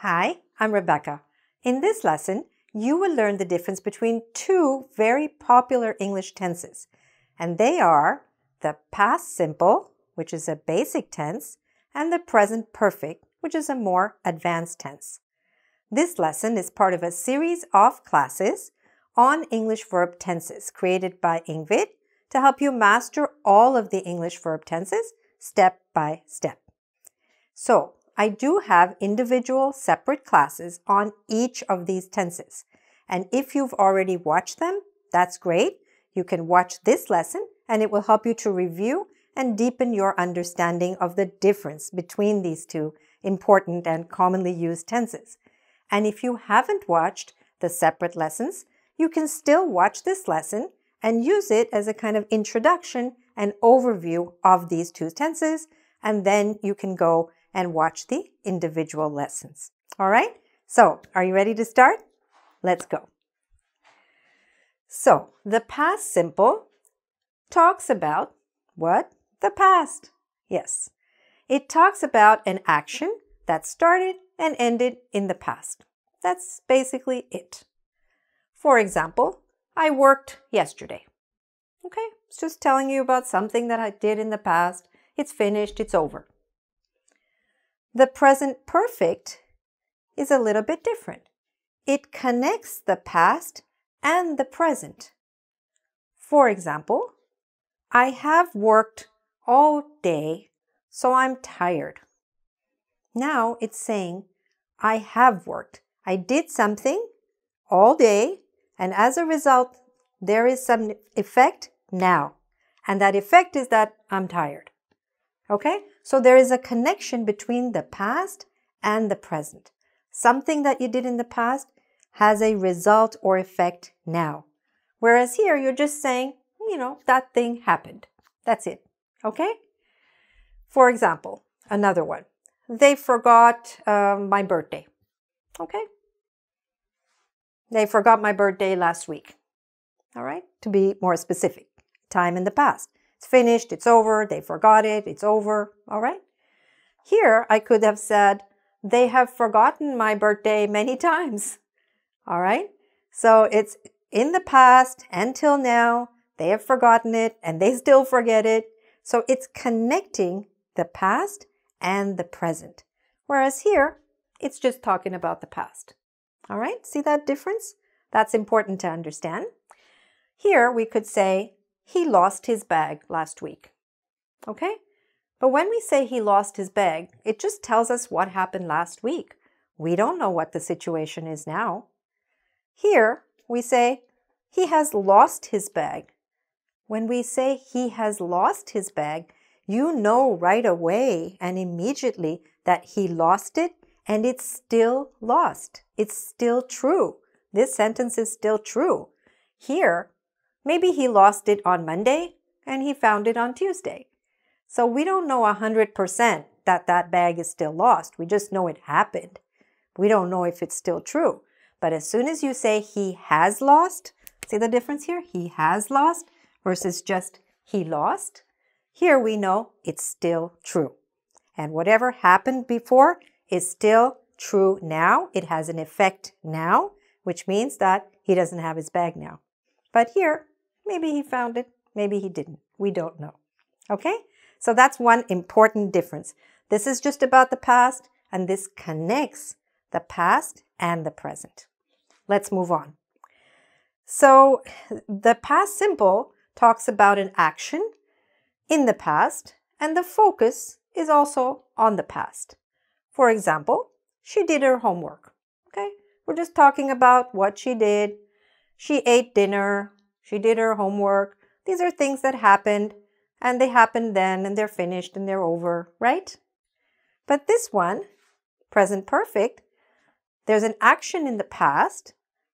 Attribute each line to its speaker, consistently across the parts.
Speaker 1: Hi, I'm Rebecca. In this lesson, you will learn the difference between two very popular English tenses, and they are the past simple, which is a basic tense, and the present perfect, which is a more advanced tense. This lesson is part of a series of classes on English verb tenses created by engVid to help you master all of the English verb tenses step by step. So, I do have individual separate classes on each of these tenses. And if you've already watched them, that's great. You can watch this lesson and it will help you to review and deepen your understanding of the difference between these two important and commonly used tenses. And if you haven't watched the separate lessons, you can still watch this lesson and use it as a kind of introduction and overview of these two tenses, and then you can go and watch the individual lessons. All right? So, are you ready to start? Let's go. So, the past simple talks about what? The past. Yes. It talks about an action that started and ended in the past. That's basically it. For example, I worked yesterday. Okay? It's just telling you about something that I did in the past. It's finished. It's over. The present perfect is a little bit different. It connects the past and the present. For example, I have worked all day, so I'm tired. Now it's saying, I have worked. I did something all day, and as a result, there is some effect now. And that effect is that I'm tired. Okay? So there is a connection between the past and the present. Something that you did in the past has a result or effect now. Whereas here, you're just saying, that thing happened. That's it. Okay? For example, another one. They forgot my birthday. Okay? They forgot my birthday last week. All right? To be more specific. Time in the past. It's finished, it's over, they forgot it, it's over, all right? Here, I could have said, they have forgotten my birthday many times, all right? So it's in the past until now, they have forgotten it and they still forget it. So it's connecting the past and the present. Whereas here, it's just talking about the past, all right? See that difference? That's important to understand. Here, we could say, he lost his bag last week. Okay? But when we say he lost his bag, it just tells us what happened last week. We don't know what the situation is now. Here, we say he has lost his bag. When we say he has lost his bag, you know right away and immediately that he lost it and it's still lost. It's still true. This sentence is still true. Here, maybe he lost it on Monday and he found it on Tuesday. So we don't know 100% that that bag is still lost. We just know it happened. We don't know if it's still true. But as soon as you say he has lost, see the difference here? He has lost versus just he lost. Here we know it's still true. And whatever happened before is still true now. It has an effect now, which means that he doesn't have his bag now. But here, maybe he found it, maybe he didn't. We don't know. Okay? So that's one important difference. This is just about the past, and this connects the past and the present. Let's move on. So the past simple talks about an action in the past, and the focus is also on the past. For example, she did her homework. Okay? We're just talking about what she did. She ate dinner, she did her homework. These are things that happened, and they happened then, and they're finished, and they're over, right? But this one, present perfect, there's an action in the past,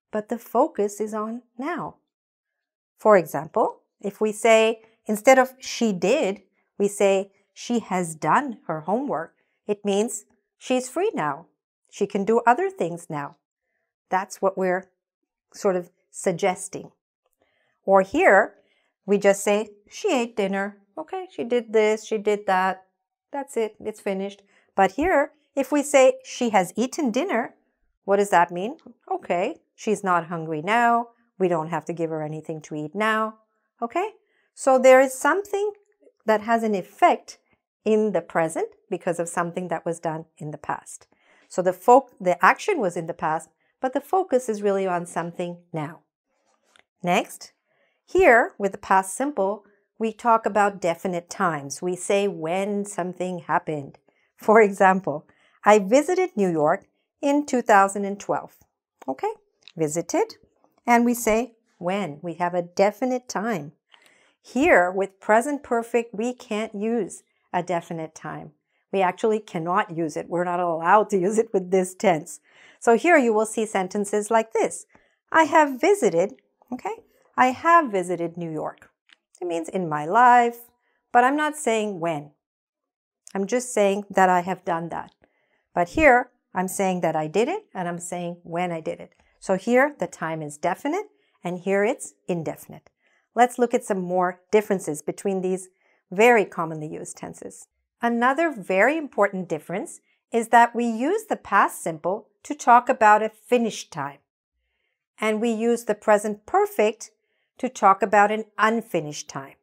Speaker 1: but the focus is on now. For example, if we say, instead of she did, we say she has done her homework, it means she's free now. She can do other things now. That's what we're sort of suggesting. Or here, we just say, she ate dinner. Okay, she did this, she did that. That's it, it's finished. But here, If we say she has eaten dinner, what does that mean? Okay, she's not hungry now. We don't have to give her anything to eat now. Okay? So there is something that has an effect in the present because of something that was done in the past. So the action was in the past, but the focus is really on something now. Next, here with the past simple, we talk about definite times. We say when something happened. For example, I visited New York in 2012. Okay, visited, and we say when. We have a definite time. Here with present perfect, we can't use a definite time. We actually cannot use it. We're not allowed to use it with this tense. So here you will see sentences like this. I have visited, okay? I have visited New York. It means in my life, but I'm not saying when. I'm just saying that I have done that. But here, I'm saying that I did it, and I'm saying when I did it. So here, the time is definite, and here it's indefinite. Let's look at some more differences between these very commonly used tenses. Another very important difference is that we use the past simple to talk about a finished time. And we use the present perfect to talk about an unfinished time.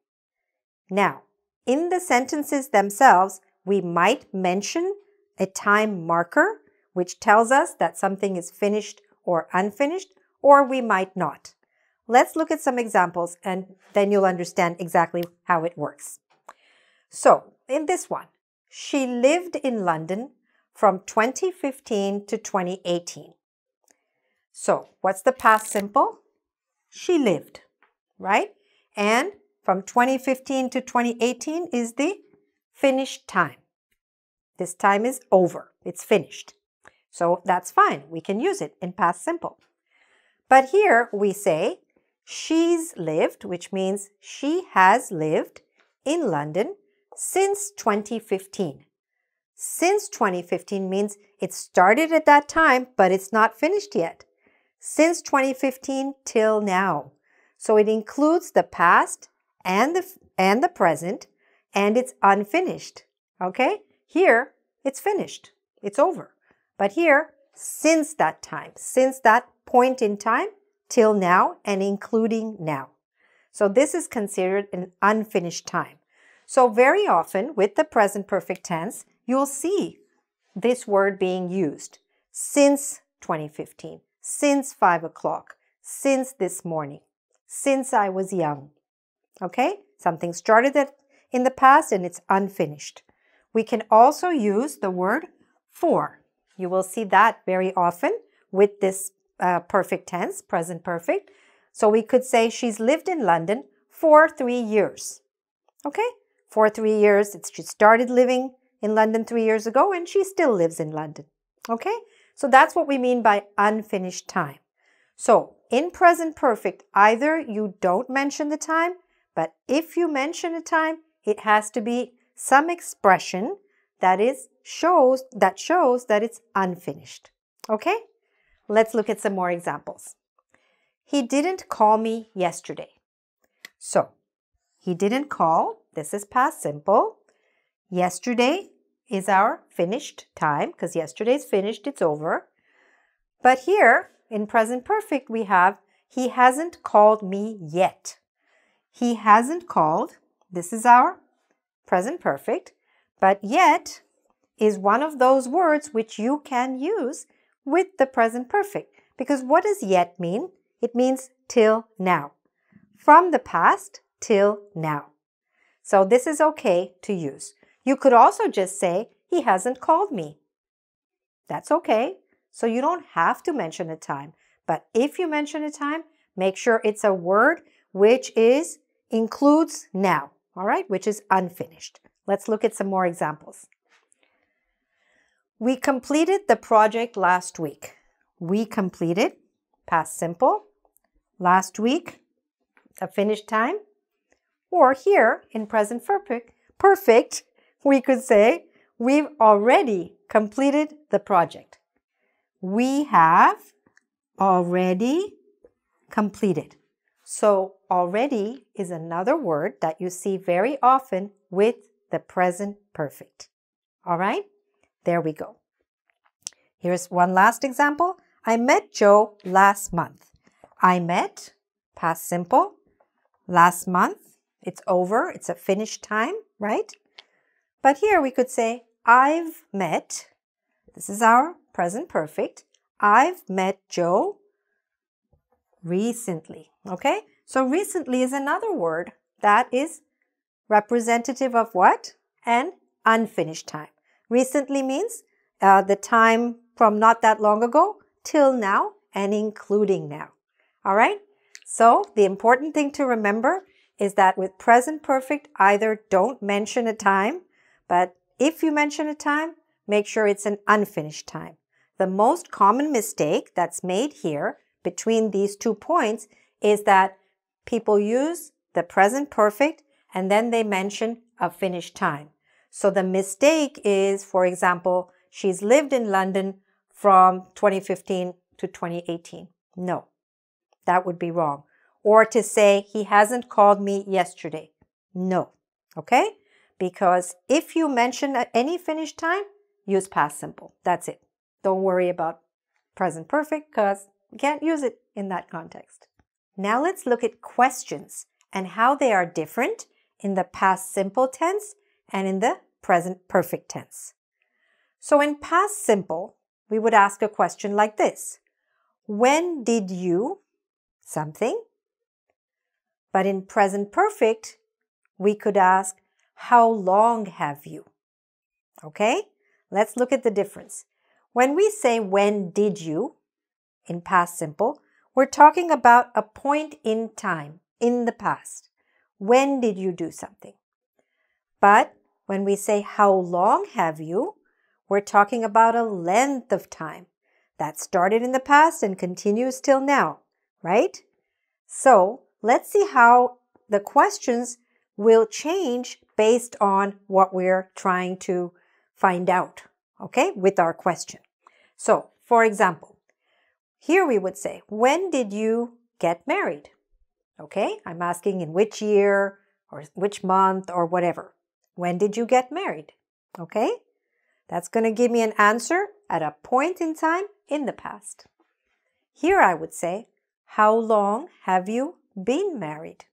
Speaker 1: Now, in the sentences themselves, we might mention a time marker, which tells us that something is finished or unfinished, or we might not. Let's look at some examples and then you'll understand exactly how it works. So, in this one, she lived in London from 2015 to 2018. So, what's the past simple? She lived, right? And from 2015 to 2018 is the finished time. This time is over. It's finished. So that's fine. We can use it in past simple. But here we say she's lived, which means she has lived in London since 2015. Since 2015 means it started at that time, but it's not finished yet. Since 2015 till now. So it includes the past and the present, and it's unfinished. Okay? Here, it's finished. It's over. But here, since that time, since that point in time, till now, and including now. So this is considered an unfinished time. So very often, with the present perfect tense, you'll see this word being used. Since 2015, since 5 o'clock, since this morning, since I was young. Okay? Something started in the past and it's unfinished. We can also use the word for. You will see that very often with this perfect tense, present perfect. So we could say she's lived in London for 3 years. Okay? For 3 years. She started living in London 3 years ago and she still lives in London. Okay? So that's what we mean by unfinished time. So in present perfect, either you don't mention the time, but if you mention a time, it has to be some expression that shows that it's unfinished. Okay? Let's look at some more examples. He didn't call me yesterday. So, he didn't call. This is past simple. Yesterday is our finished time because yesterday's finished, it's over. But here in present perfect we have he hasn't called me yet. He hasn't called. This is our present perfect. But yet is one of those words which you can use with the present perfect. Because what does yet mean? It means till now. From the past till now. So this is okay to use. You could also just say, he hasn't called me. That's okay. So you don't have to mention a time. But if you mention a time, make sure it's a word which includes now. All right? Which is unfinished. Let's look at some more examples. We completed the project last week. We completed, past simple, last week, a finished time. Or here in present perfect, we could say we've already completed the project. We have already completed. So already is another word that you see very often with the present perfect. All right? There we go. Here's one last example. I met Joe last month. I met, past simple, last month. It's over. It's a finished time, right? But here we could say, I've met. This is our present perfect. I've met Joe recently. Okay? So recently is another word that is representative of what? An unfinished time. Recently means the time from not that long ago till now and including now. All right? So the important thing to remember is that with present perfect, either don't mention a time, but if you mention a time, make sure it's an unfinished time. The most common mistake that's made here between these 2 points is that people use the present perfect and then they mention a finished time. So the mistake is, for example, she's lived in London from 2015 to 2018. No, that would be wrong. Or to say, he hasn't called me yesterday. No, okay? Because if you mention any finished time, use past simple. That's it. Don't worry about present perfect because you can't use it in that context. Now let's look at questions and how they are different in the past simple tense and in the present perfect tense. So in past simple, we would ask a question like this. When did you something? But in present perfect, we could ask, how long have you? Okay? Let's look at the difference. When we say, when did you, in past simple, we're talking about a point in time, in the past. When did you do something? But when we say, how long have you, we're talking about a length of time that started in the past and continues till now, right? So let's see how the questions will change based on what we're trying to find out, okay, with our question. So, for example, here we would say, when did you get married? Okay, I'm asking in which year or which month or whatever. When did you get married? Okay, that's going to give me an answer at a point in time in the past. Here I would say, how long have you been married?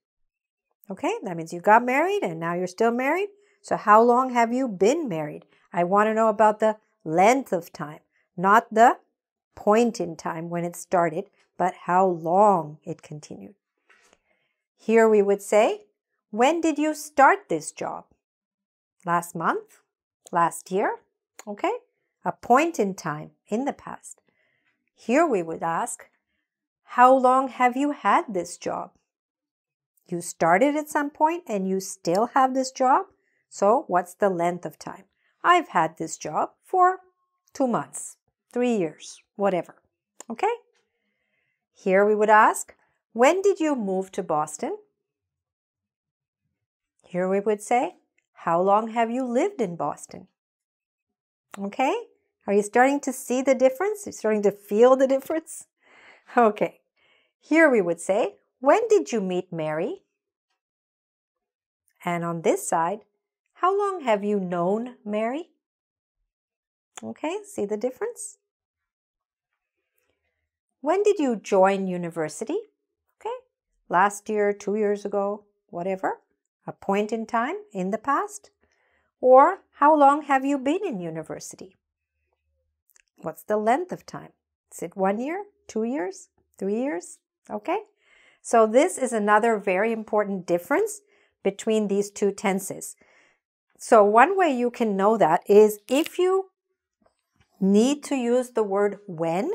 Speaker 1: Okay, that means you got married and now you're still married. So how long have you been married? I want to know about the length of time, not the point in time when it started, but how long it continued. Here we would say, when did you start this job? Last month? Last year? Okay, a point in time in the past. Here we would ask, how long have you had this job? You started at some point and you still have this job. So what's the length of time? I've had this job for 2 months, 3 years, whatever. Okay? Here we would ask, when did you move to Boston? Here we would say, how long have you lived in Boston? Okay? Are you starting to see the difference? You're starting to feel the difference? Okay. Here we would say, when did you meet Mary? And on this side, how long have you known Mary? Okay, see the difference? When did you join university? Okay, last year, 2 years ago, whatever. A point in time in the past. Or how long have you been in university? What's the length of time? Is it 1 year, 2 years, 3 years? Okay, so this is another very important difference between these two tenses. So one way you can know that is if you need to use the word when,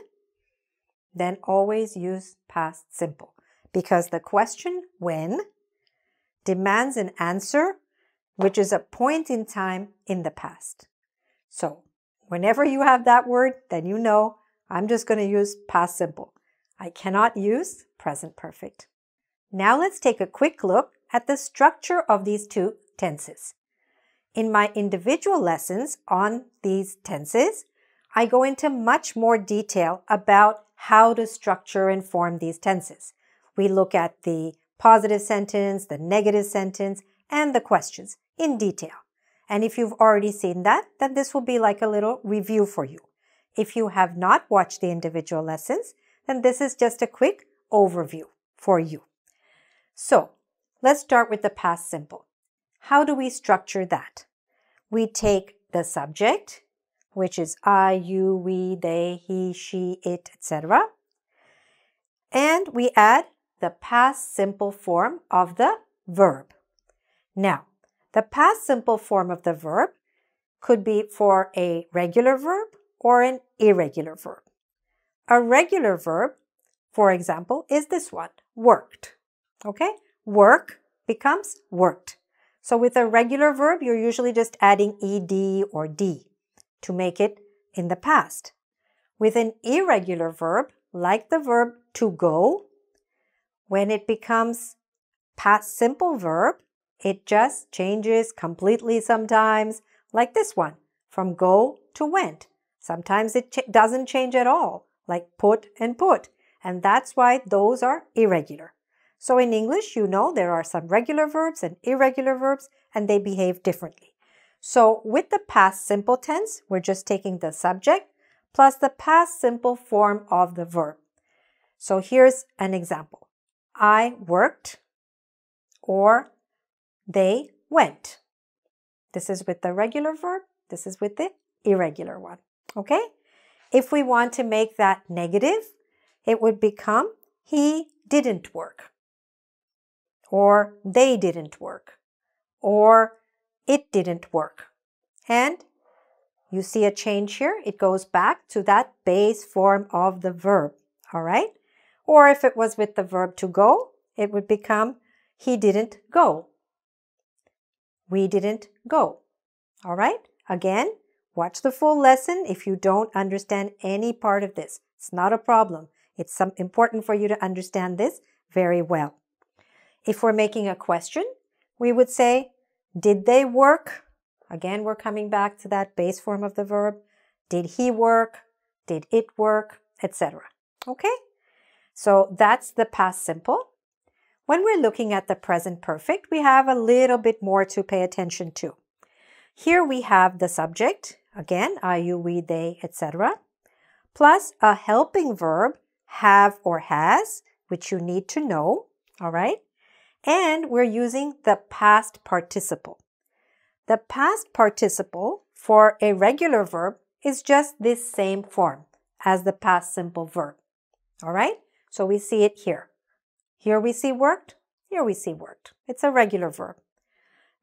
Speaker 1: then always use past simple. Because the question when demands an answer which is a point in time in the past. So whenever you have that word, then you know I'm just going to use past simple. I cannot use present perfect. Now let's take a quick look at the structure of these two tenses. In my individual lessons on these tenses, I go into much more detail about how to structure and form these tenses. We look at the positive sentence, the negative sentence, and the questions in detail. And if you've already seen that, then this will be like a little review for you. If you have not watched the individual lessons, then this is just a quick overview for you. So, let's start with the past simple. How do we structure that? We take the subject, which is I, you, we, they, he, she, it, etc. And we add the past simple form of the verb. Now, the past simple form of the verb could be for a regular verb or an irregular verb. A regular verb, for example, is this one, worked. Okay? Work becomes worked. So with a regular verb, you're usually just adding ed or d to make it in the past. With an irregular verb, like the verb to go, when it becomes past simple verb, it just changes completely sometimes, like this one, from go to went. Sometimes it doesn't change at all, like put and put, and that's why those are irregular. So in English, you know there are some regular verbs and irregular verbs, and they behave differently. So with the past simple tense, we're just taking the subject plus the past simple form of the verb. So here's an example. I worked, or they went. This is with the regular verb. This is with the irregular one. Okay? If we want to make that negative, it would become he didn't work, or they didn't work, or it didn't work. And you see a change here. It goes back to that base form of the verb. All right? Or if it was with the verb to go, it would become he didn't go. We didn't go. All right? Again, watch the full lesson if you don't understand any part of this. It's not a problem. It's important for you to understand this very well. If we're making a question, we would say, did they work? Again, we're coming back to that base form of the verb. Did he work? Did it work? Etc. Okay? So that's the past simple. When we're looking at the present perfect, we have a little bit more to pay attention to. Here we have the subject, again, I, you, we, they, etc., plus a helping verb, have or has, which you need to know, all right? And we're using the past participle. The past participle for a regular verb is just this same form as the past simple verb, all right? So we see it here. Here we see worked, here we see worked. It's a regular verb.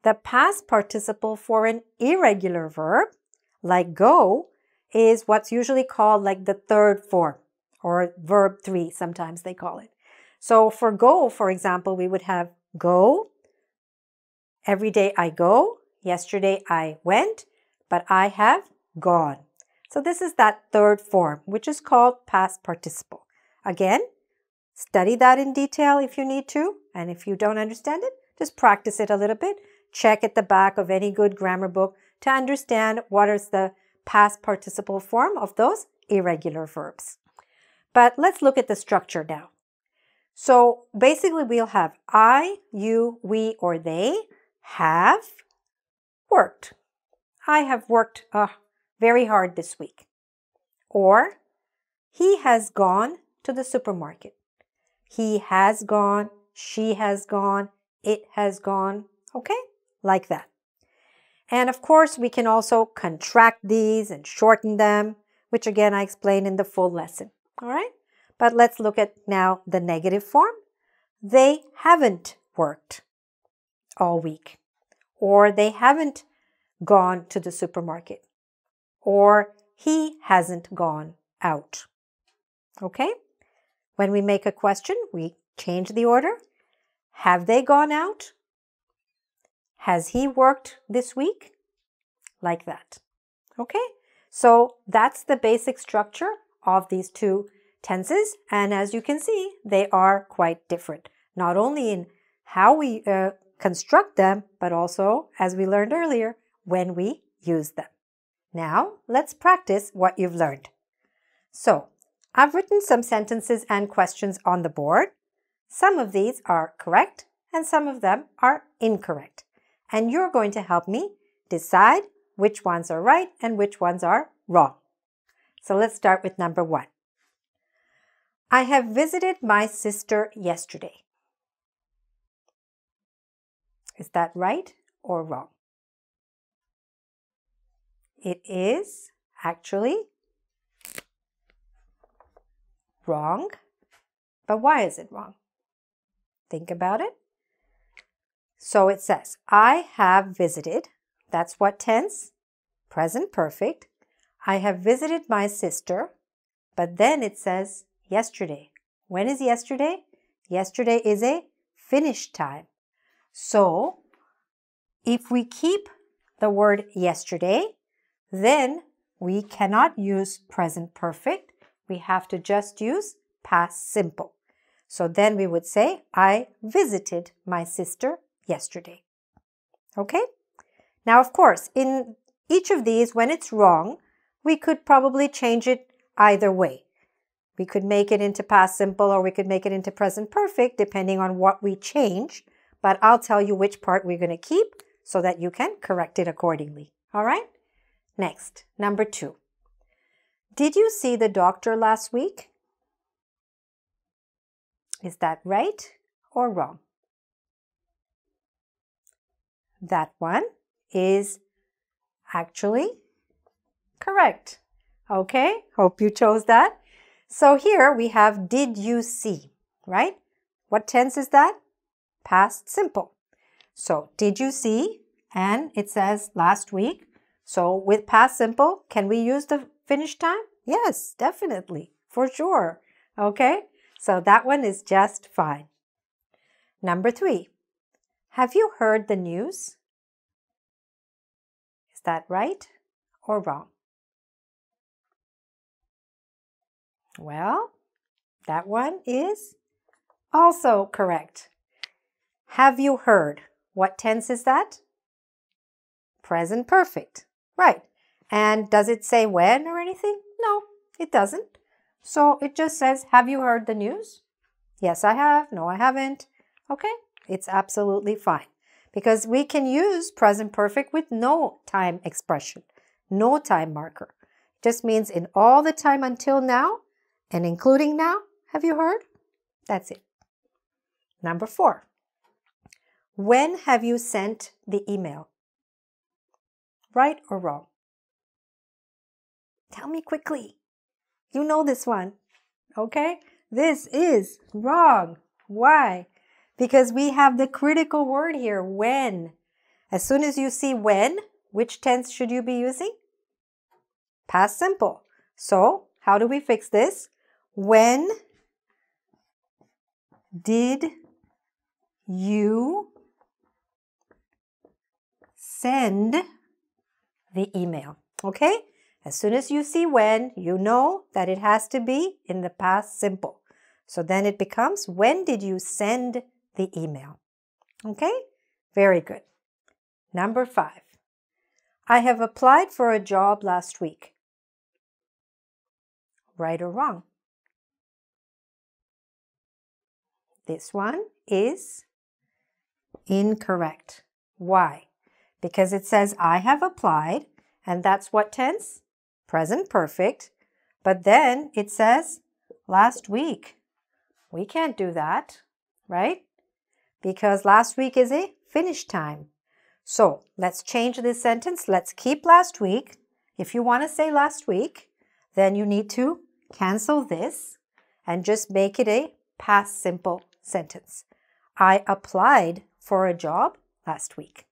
Speaker 1: The past participle for an irregular verb, like go, is what's usually called like the third form, or verb 3, sometimes they call it. So for go, for example, we would have go, every day I go, yesterday I went, but I have gone. So this is that third form, which is called past participle. Again, study that in detail if you need to, and if you don't understand it, just practice it a little bit. Check at the back of any good grammar book to understand what is the past participle form of those irregular verbs. But let's look at the structure now. So basically we'll have I, you, we, or they have worked. I have worked very hard this week. Or he has gone to the supermarket. He has gone, she has gone, it has gone, okay? Like that. And of course, we can also contract these and shorten them, which again I explain in the full lesson, all right? But let's look at now the negative form. They haven't worked all week, or they haven't gone to the supermarket, or he hasn't gone out, okay? When we make a question, we change the order. Have they gone out? Has he worked this week? Like that. Okay? So that's the basic structure of these two tenses. And as you can see, they are quite different. Not only in how we construct them, but also, as we learned earlier, when we use them. Now, let's practice what you've learned. So, I've written some sentences and questions on the board. Some of these are correct and some of them are incorrect. And you're going to help me decide which ones are right and which ones are wrong. So let's start with number 1. I have visited my sister yesterday. Is that right or wrong? It is actually wrong. But why is it wrong? Think about it. So it says, I have visited. That's what tense? Present perfect. I have visited my sister. But then it says yesterday. When is yesterday? Yesterday is a finished time. So if we keep the word yesterday, then we cannot use present perfect. We have to just use past simple. So then we would say, I visited my sister yesterday. Okay? Now, of course, in each of these, when it's wrong, we could probably change it either way. We could make it into past simple or we could make it into present perfect depending on what we change. But I'll tell you which part we're going to keep so that you can correct it accordingly. All right? Next, number 2. Did you see the doctor last week? Is that right or wrong? That one is actually correct. Okay, hope you chose that. So here we have did you see, right? What tense is that? Past simple. So did you see? And it says last week. So with past simple, can we use the finished time? Yes, definitely, for sure. Okay, so that one is just fine. Number 3. Have you heard the news? Is that right or wrong? Well, that one is also correct. Have you heard? What tense is that? Present perfect. Right. And does it say when or anything? No, it doesn't. So it just says, have you heard the news? Yes, I have. No, I haven't. Okay, it's absolutely fine. Because we can use present perfect with no time expression, no time marker. It just means in all the time until now and including now. Have you heard? That's it. Number 4. When have you sent the email? Right or wrong? Tell me quickly. You know this one. Okay? This is wrong. Why? Because we have the critical word here, when. As soon as you see when, which tense should you be using? Past simple. So, how do we fix this? When did you send the email? Okay? As soon as you see when, you know that it has to be in the past simple. So then it becomes, when did you send the email? Okay? Very good. Number 5. I have applied for a job last week. Right or wrong? This one is incorrect. Why? Because it says I have applied, and that's what tense? Present perfect. But then it says last week. We can't do that, right? Because last week is a finished time. So let's change this sentence. Let's keep last week. If you want to say last week, then you need to cancel this and just make it a past simple sentence. I applied for a job last week.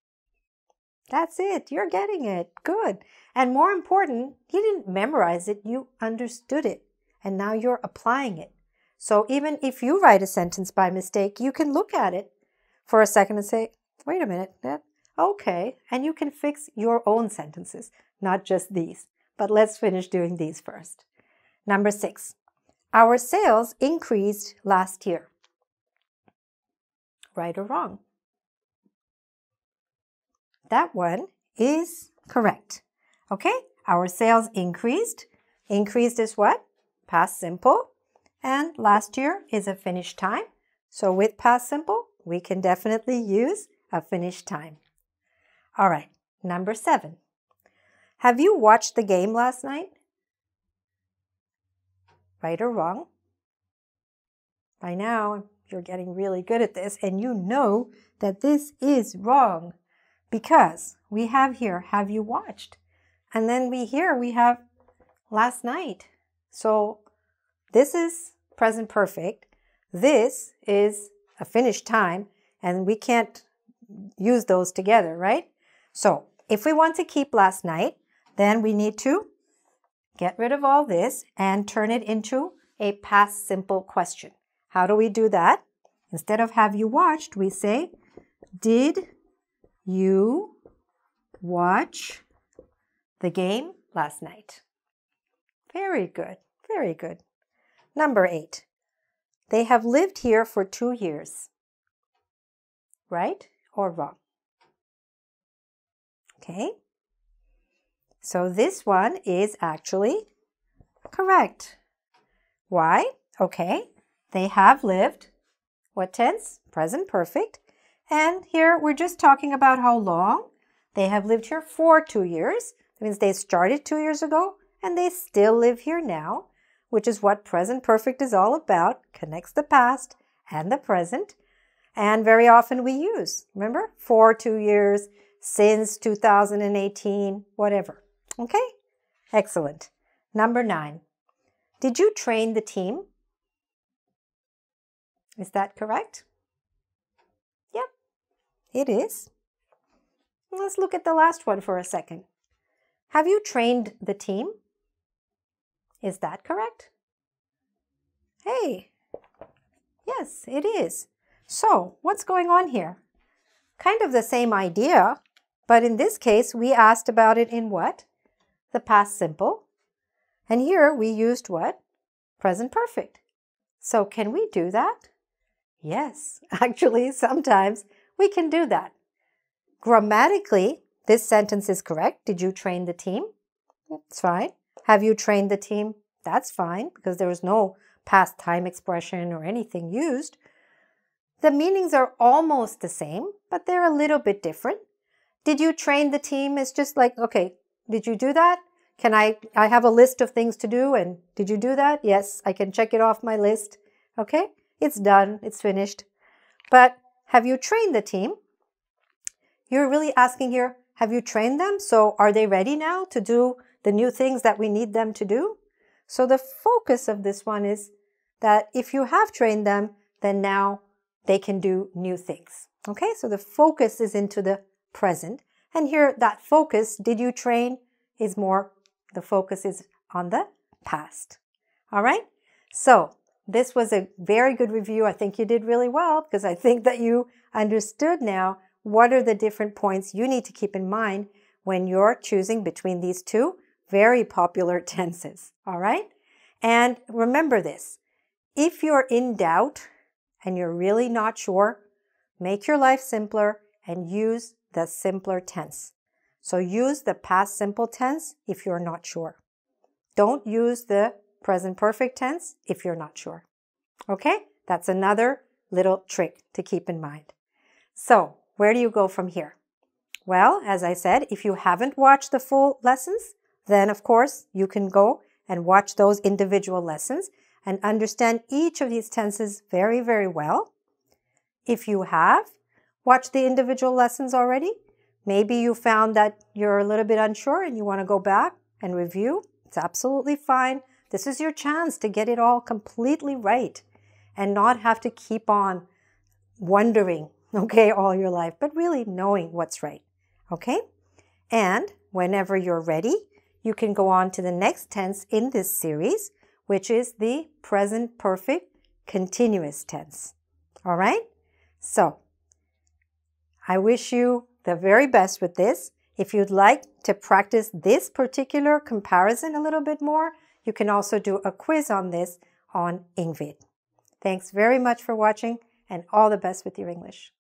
Speaker 1: That's it. You're getting it. Good. And more important, you didn't memorize it. You understood it. And now you're applying it. So even if you write a sentence by mistake, you can look at it for a second and say, wait a minute, okay. And you can fix your own sentences, not just these. But let's finish doing these first. Number 6. Our sales increased last year. Right or wrong? That one is correct. Okay, our sales increased. Increased is what? Past simple. And last year is a finished time. So with past simple, we can definitely use a finished time. All right, number 7. Have you watched the game last night? right or wrong. By now, you're getting really good at this, and you know that this is wrong because we have here, have you watched? And then we have last night. So this is present perfect. This is a finished time, and we can't use those together, right? So if we want to keep last night, then we need to get rid of all this and turn it into a past simple question. How do we do that? Instead of have you watched, we say, did you watch the game last night? Very good, very good. Number 8. They have lived here for 2 years. Right or wrong? Okay. So this one is actually correct. Why? Okay. They have lived. What tense? Present perfect. And here we're just talking about how long. They have lived here for 2 years. That means they started 2 years ago and they still live here now, which is what present perfect is all about. Connects the past and the present. And very often we use, remember, for 2 years, since 2018, whatever. Okay? Excellent. Number 9. Did you train the team? Is that correct? Yep, it is. Let's look at the last one for a second. Have you trained the team? Is that correct? Hey, yes, it is. So, what's going on here? Kind of the same idea, but in this case, we asked about it in what? The past simple. And here we used what? Present perfect. So, can we do that? Yes, actually, sometimes we can do that. Grammatically, this sentence is correct. Did you train the team? It's fine. Have you trained the team? That's fine, because there was no past time expression or anything used. The meanings are almost the same, but they're a little bit different. Did you train the team? It's just like, okay, did you do that? I have a list of things to do, and did you do that? Yes, I can check it off my list. Okay, it's done, it's finished. But have you trained the team? You're really asking here, have you trained them? So are they ready now to do the new things that we need them to do? So the focus of this one is that if you have trained them, then now they can do new things. Okay, so the focus is into the present. And here that focus, did you train, is more, the focus is on the past. All right, so this was a very good review. I think you did really well because I think that you understood now what are the different points you need to keep in mind when you're choosing between these two very popular tenses. All right, and remember this, if you're in doubt and you're really not sure, make your life simpler and use the simpler tense. So use the past simple tense if you're not sure. Don't use the present perfect tense if you're not sure. Okay? That's another little trick to keep in mind. So, where do you go from here? Well, as I said, if you haven't watched the full lessons, then of course you can go and watch those individual lessons and understand each of these tenses very, very well. If you have watched the individual lessons already, maybe you found that you're a little bit unsure and you want to go back and review. It's absolutely fine. This is your chance to get it all completely right and not have to keep on wondering, okay, all your life, but really knowing what's right, okay? And whenever you're ready, you can go on to the next tense in this series, which is the present perfect continuous tense. All right? So, I wish you the very best with this. If you'd like to practice this particular comparison a little bit more, you can also do a quiz on this on engVid. Thanks very much for watching and all the best with your English.